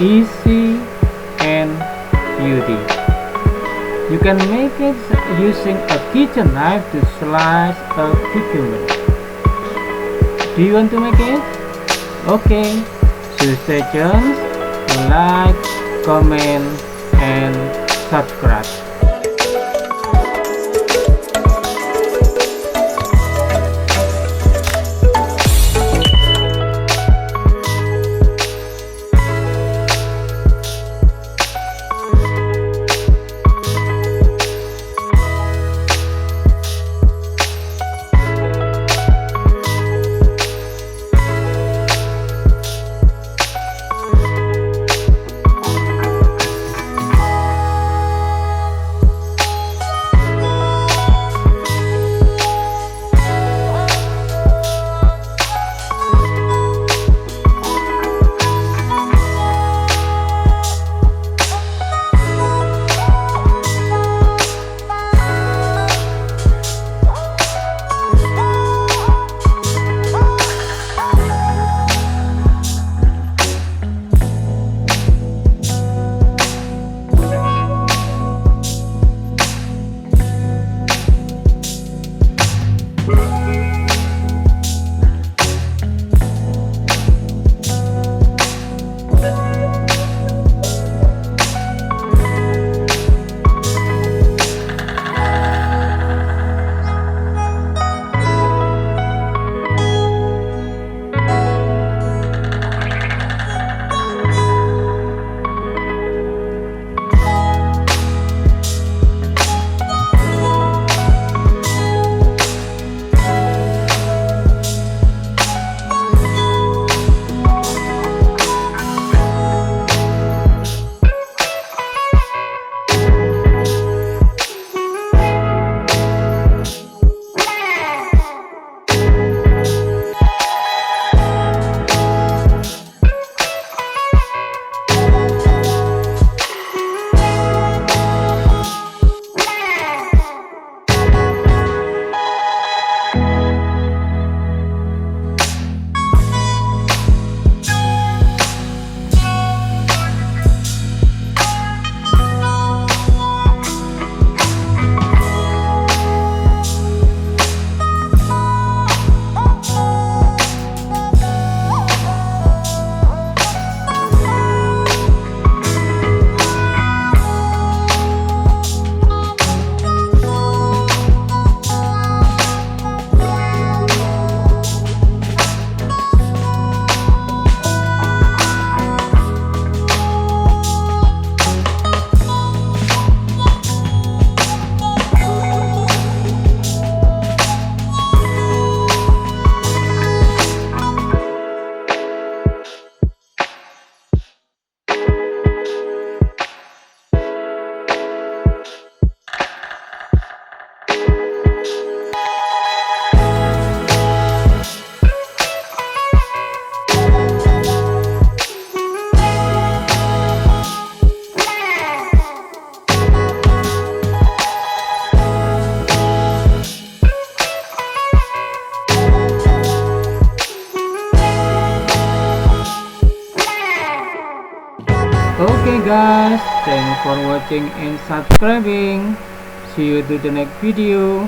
easy and beauty. You can make it using a kitchen knife to slice a cucumber. Do you want to make it? Okay, so stay tuned, like, comment, and subscribe. Okay guys, thanks for watching and subscribing. See you to the next video.